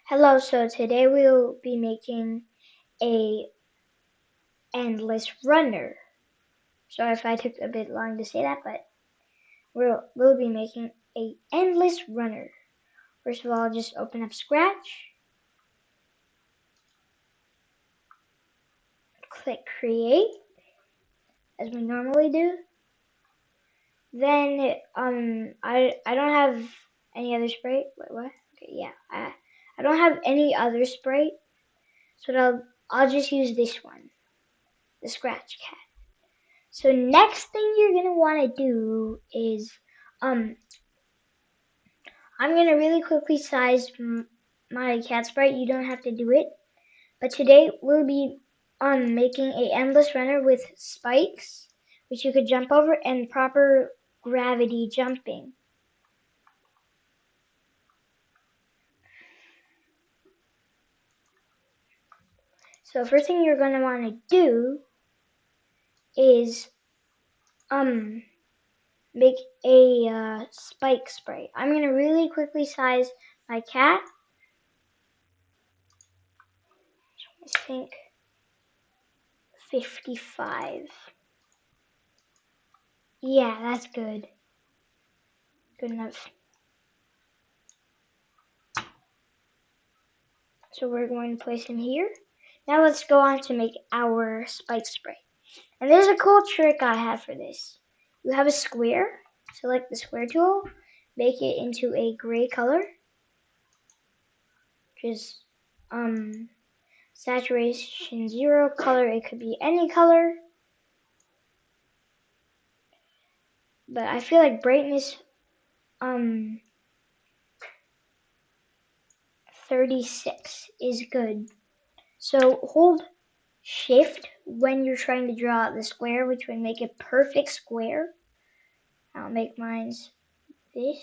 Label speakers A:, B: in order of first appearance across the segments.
A: Hello, so today we'll be making a endless runner. Sorry if I took a bit long to say that, but we'll be making a endless runner. First of all, just open up Scratch, click Create, as we normally do. Then I don't have any other sprite. Wait, what? Okay, yeah, I don't have any other sprite, so I'll just use this one, the Scratch Cat. So next thing you're gonna want to do is I'm gonna really quickly size my cat sprite. You don't have to do it, but today we'll be making a endless runner with spikes, which you could jump over, and proper gravity jumping. So first thing you're gonna want to do is make a spike sprite. I'm gonna really quickly size my cat. I think 55. Yeah, that's good. Good enough. So we're going to place him here. Now let's go on to make our spike spray. And there's a cool trick I have for this. You have a square, select the square tool, make it into a gray color. Just saturation 0, color, it could be any color. But I feel like brightness 36 is good. So hold Shift when you're trying to draw out the square, which would make a perfect square. I'll make mine this.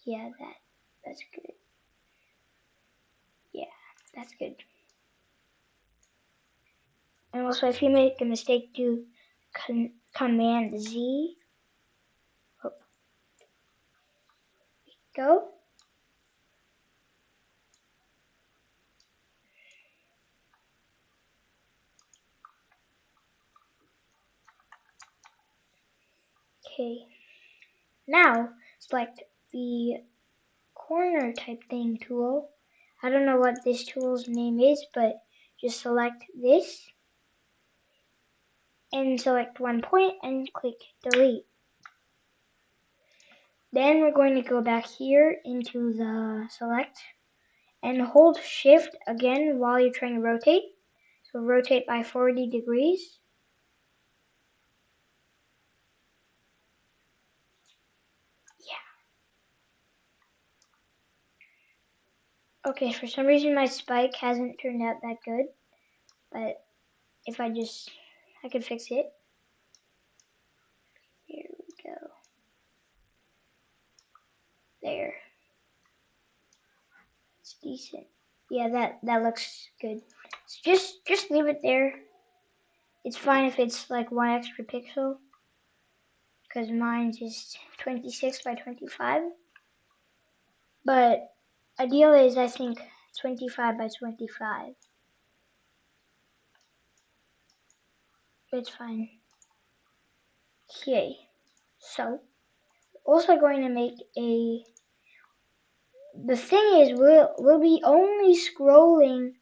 A: Yeah, that's good. Yeah, that's good. And also, if you make a mistake, do Command Z. Oh, go. Okay. Now select the corner type thing tool. I don't know what this tool's name is, but just select this and select one point and click delete. Then we're going to go back here into the select and hold Shift again while you're trying to rotate. So rotate by 40 degrees. Yeah. Okay, for some reason my spike hasn't turned out that good, but if I could fix it. Here we go. There. It's decent. Yeah, that looks good. So just leave it there. It's fine if it's like one extra pixel, because mine's is 26 by 25. But ideal is, I think, 25 by 25. It's fine. Okay, so also going to make the thing is we'll be only scrolling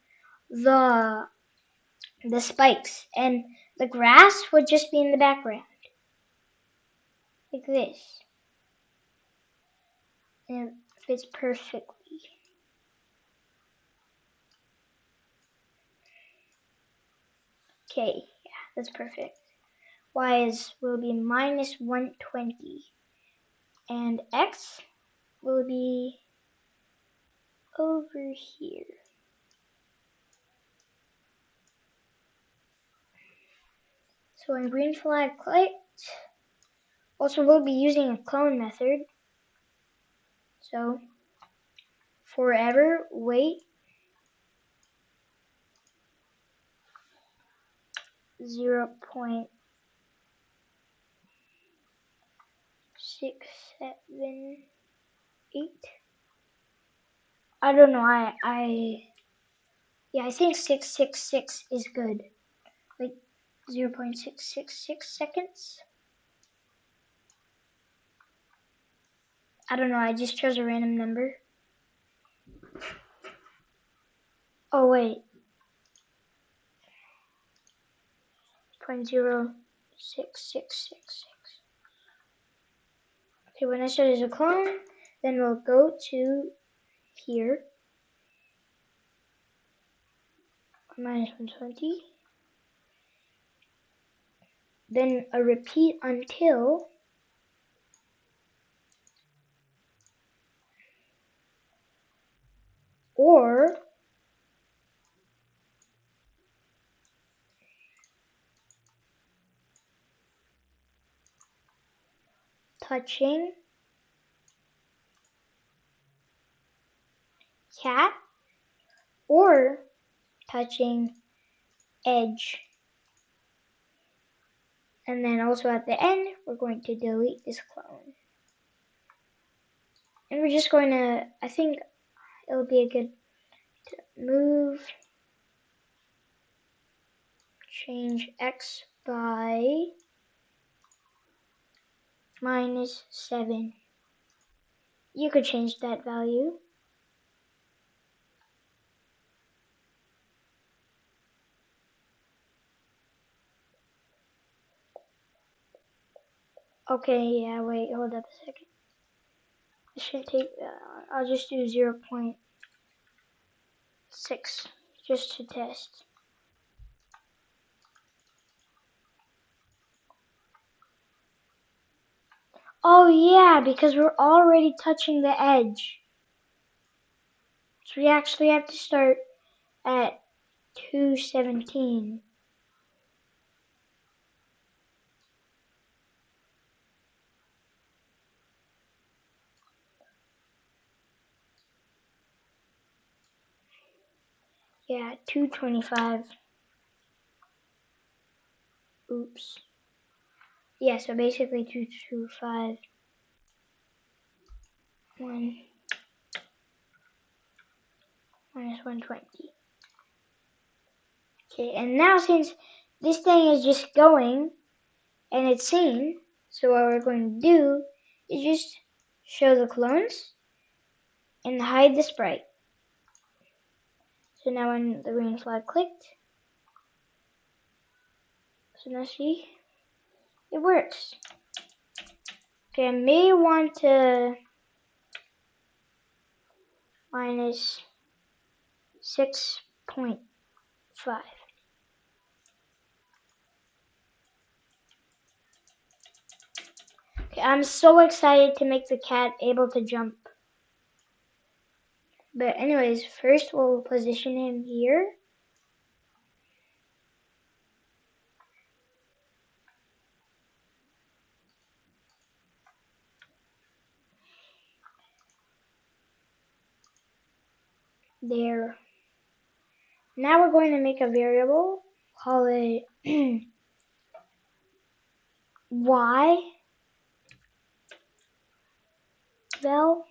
A: the spikes, and the grass would just be in the background. Like this. And it fits perfectly. Okay, yeah, that's perfect. Y will be minus 120. And X will be over here. So when green flag clicked, also we'll be using a clone method. So forever wait 0.678, I don't know. Yeah, I think 666 is good. Like 0.666 seconds. I don't know. I just chose a random number. Oh wait. 0.06666. Okay, when I start as a clone, then we'll go to here. Minus 120. Then a repeat until or touching cat or touching edge. And then also at the end, we're going to delete this clone. And we're just going to, I think it'll be a good move, change x by -7. You could change that value. Okay, yeah, wait, hold up a second. This should take, I'll just do 0.6 just to test. Oh yeah, because we're already touching the edge. So we actually have to start at 217. Yeah, 225. Oops. Yeah, so basically 225. 1 minus 120. Okay, and now since this thing is just going and it's seen, so what we're going to do is just show the clones and hide the sprite. So now when the green flag clicked, so now see, it works. Okay, I may want to minus 6.5. Okay, I'm so excited to make the cat able to jump. But anyways, first we'll position him here. There. Now we're going to make a variable, call it y val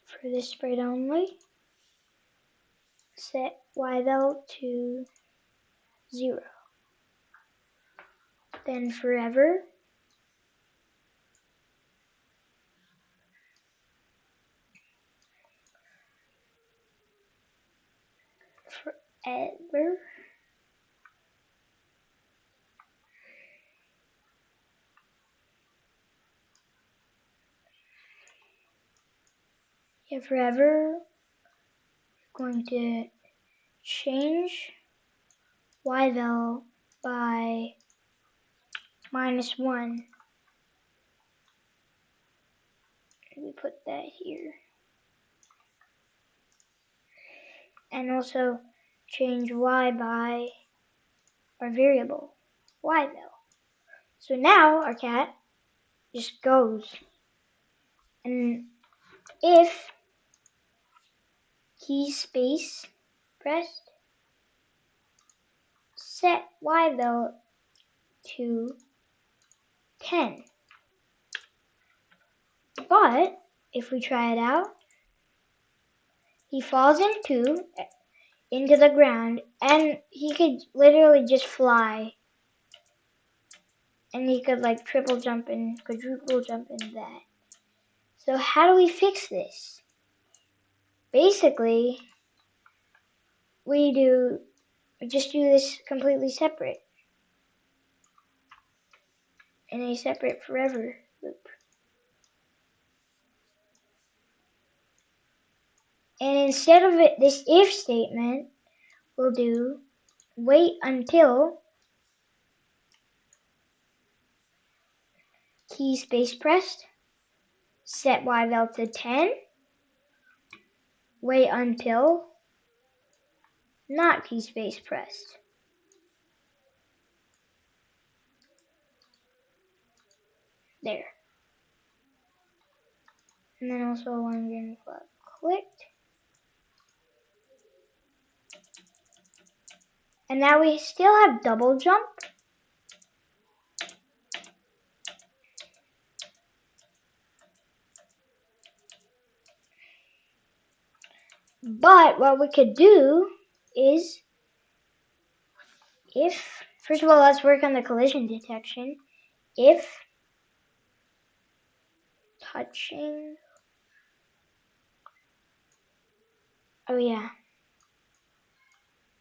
A: for this sprite only. Set y val to 0. Then forever. Forever. Yeah, forever. We're going to change y val by -1. We put that here. And also change y by our variable, y val. So now our cat just goes. And if key space pressed, set y val to 10. But if we try it out, he falls into the ground, and he could literally just fly. And he could like triple jump and quadruple jump and that. So how do we fix this? Basically, we just do this completely separate. In a separate forever loop. And instead of this if statement, we'll do wait until key space pressed, set y-val to 10, wait until not key space pressed. There. And then also one green flag clicked. And now we still have double jump. But what we could do is, first of all, let's work on the collision detection. If touching,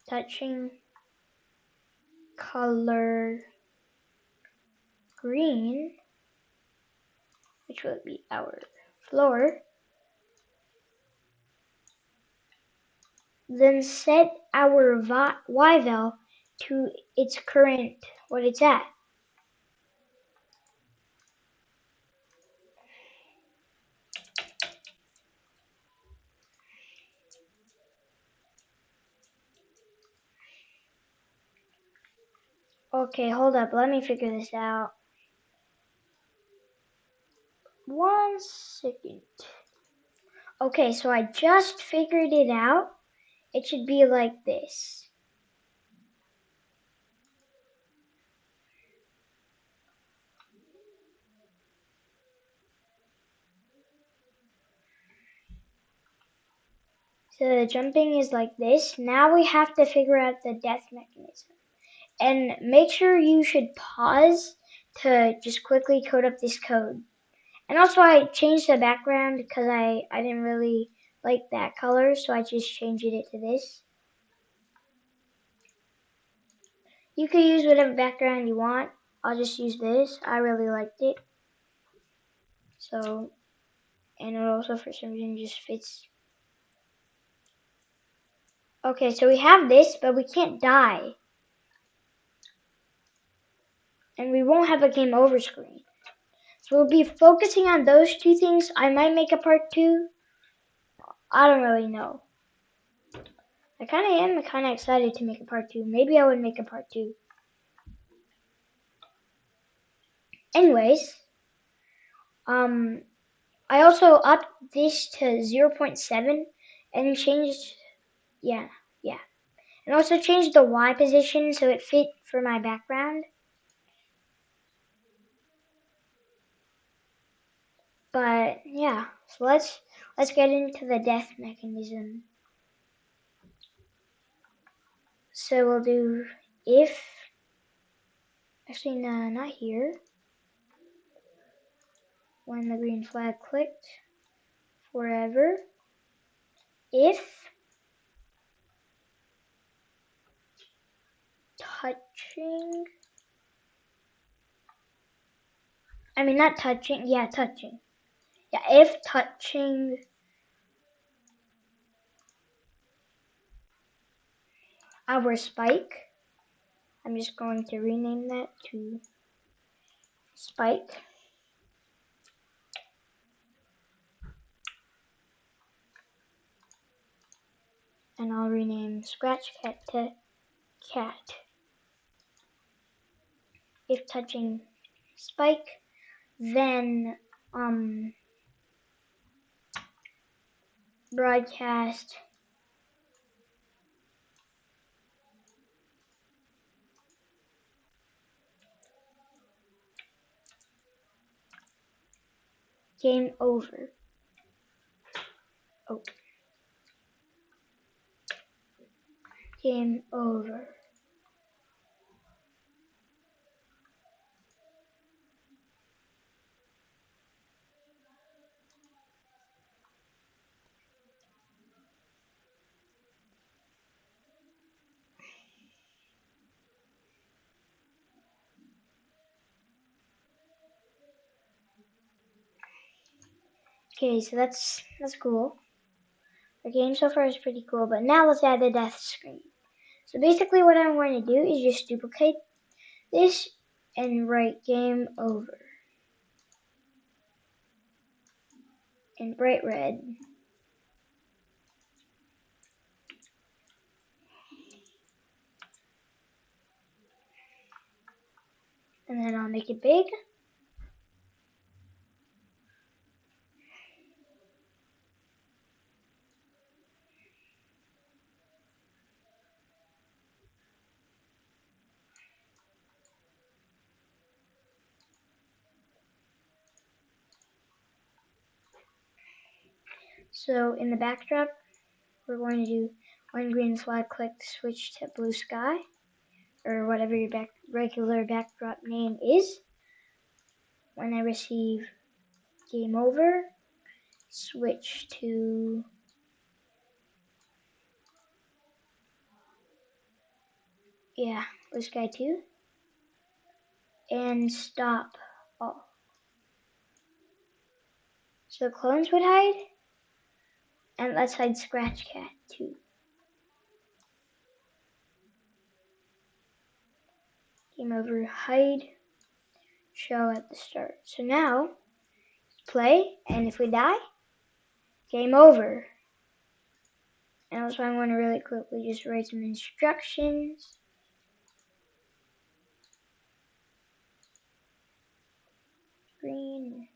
A: touching color green, which will be our floor, then set our y-val to its current, what it's at. Okay, hold up, let me figure this out. 1 second. Okay, so I just figured it out. It should be like this. So the jumping is like this. Now we have to figure out the death mechanism. And make sure you should pause to just quickly code up this code. And also I changed the background because I didn't really like that color, so I just changed it to this. You could use whatever background you want. I'll just use this. I really liked it. So, and it also for some reason just fits. Okay, so we have this, but we can't die. And we won't have a game over screen. So we'll be focusing on those two things. I might make a part 2. I don't really know. I kind of excited to make a part 2. Maybe I would make a part 2. Anyways, I also upped this to 0.7 and changed, yeah. And also changed the Y position so it fit for my background. But yeah, so let's get into the death mechanism. So we'll do if, actually no, not here. When the green flag clicked, forever. If touching, not touching, touching. Yeah, if touching our spike, I'm just going to rename that to spike. And I'll rename scratch cat to cat. If touching spike, then broadcast game over. Oh, game over. Okay, so that's cool. The game so far is pretty cool, but now let's add the death screen. So basically what I'm going to do is just duplicate this and write game over in bright red. And then I'll make it big. So in the backdrop, we're going to do when green flag clicked, switch to blue sky, or whatever your regular backdrop name is. When I receive game over, switch to blue sky 2, and stop all. So clones would hide, and let's hide scratch cat too. Game over, hide, show at the start. So now, play, and if we die, game over. And also I'm going to really quickly just write some instructions. Green.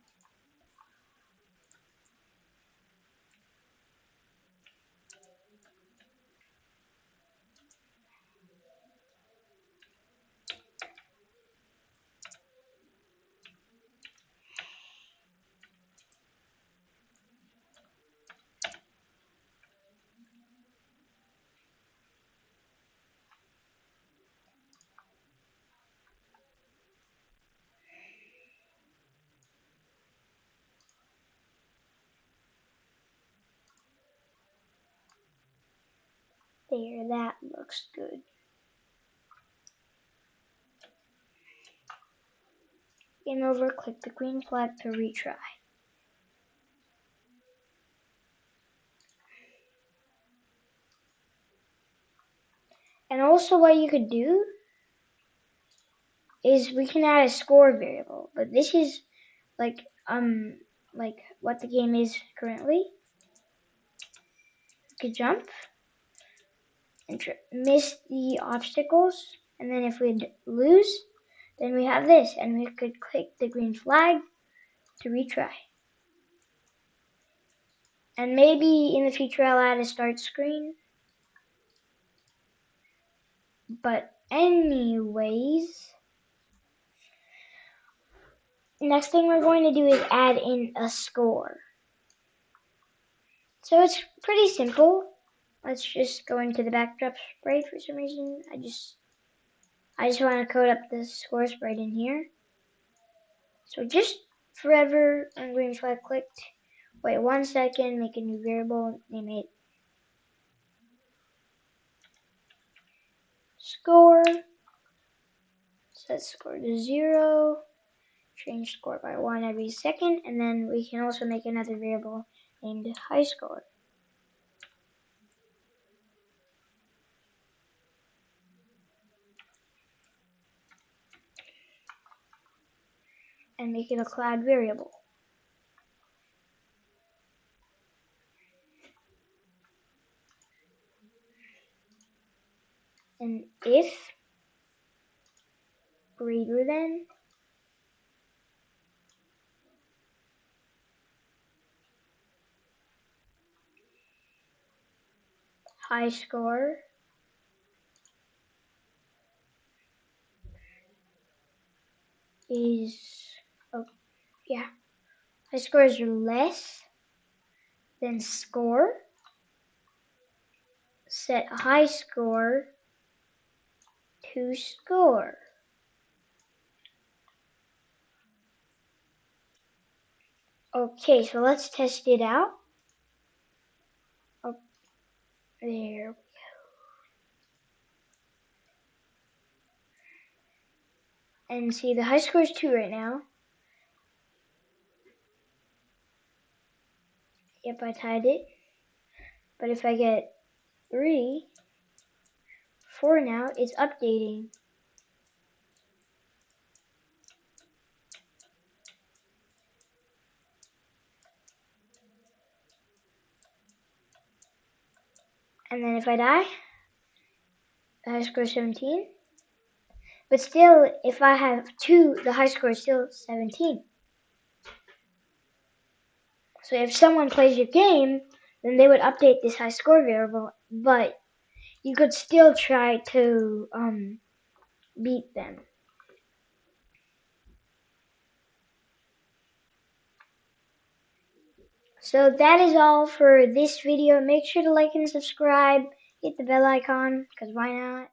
A: There, that looks good. Game over, click the green flag to retry. And also what you could do is we can add a score variable, but this is like what the game is currently. You could jump and miss the obstacles, and then if we lose, then we have this, and we could click the green flag to retry. And maybe in the future I'll add a start screen. But anyways, next thing we're going to do is add in a score. So it's pretty simple. Let's just go into the backdrop sprite for some reason. I just want to code up the score sprite in here. So just forever on green flag clicked. Wait 1 second, make a new variable, name it score. Set score to 0. Change score by 1 every second, and then we can also make another variable named high score. And make it a cloud variable. And if greater than high score is high score is less then score, set high score to score. Okay, so let's test it out. Oh, there. And see, the high score is 2 right now. Yep, I tied it. But if I get 3, 4 now, it's updating. And then if I die, the high score is 17. But still, if I have 2, the high score is still 17. So if someone plays your game, then they would update this high score variable, but you could still try to beat them. So that is all for this video. Make sure to like and subscribe. Hit the bell icon, because why not?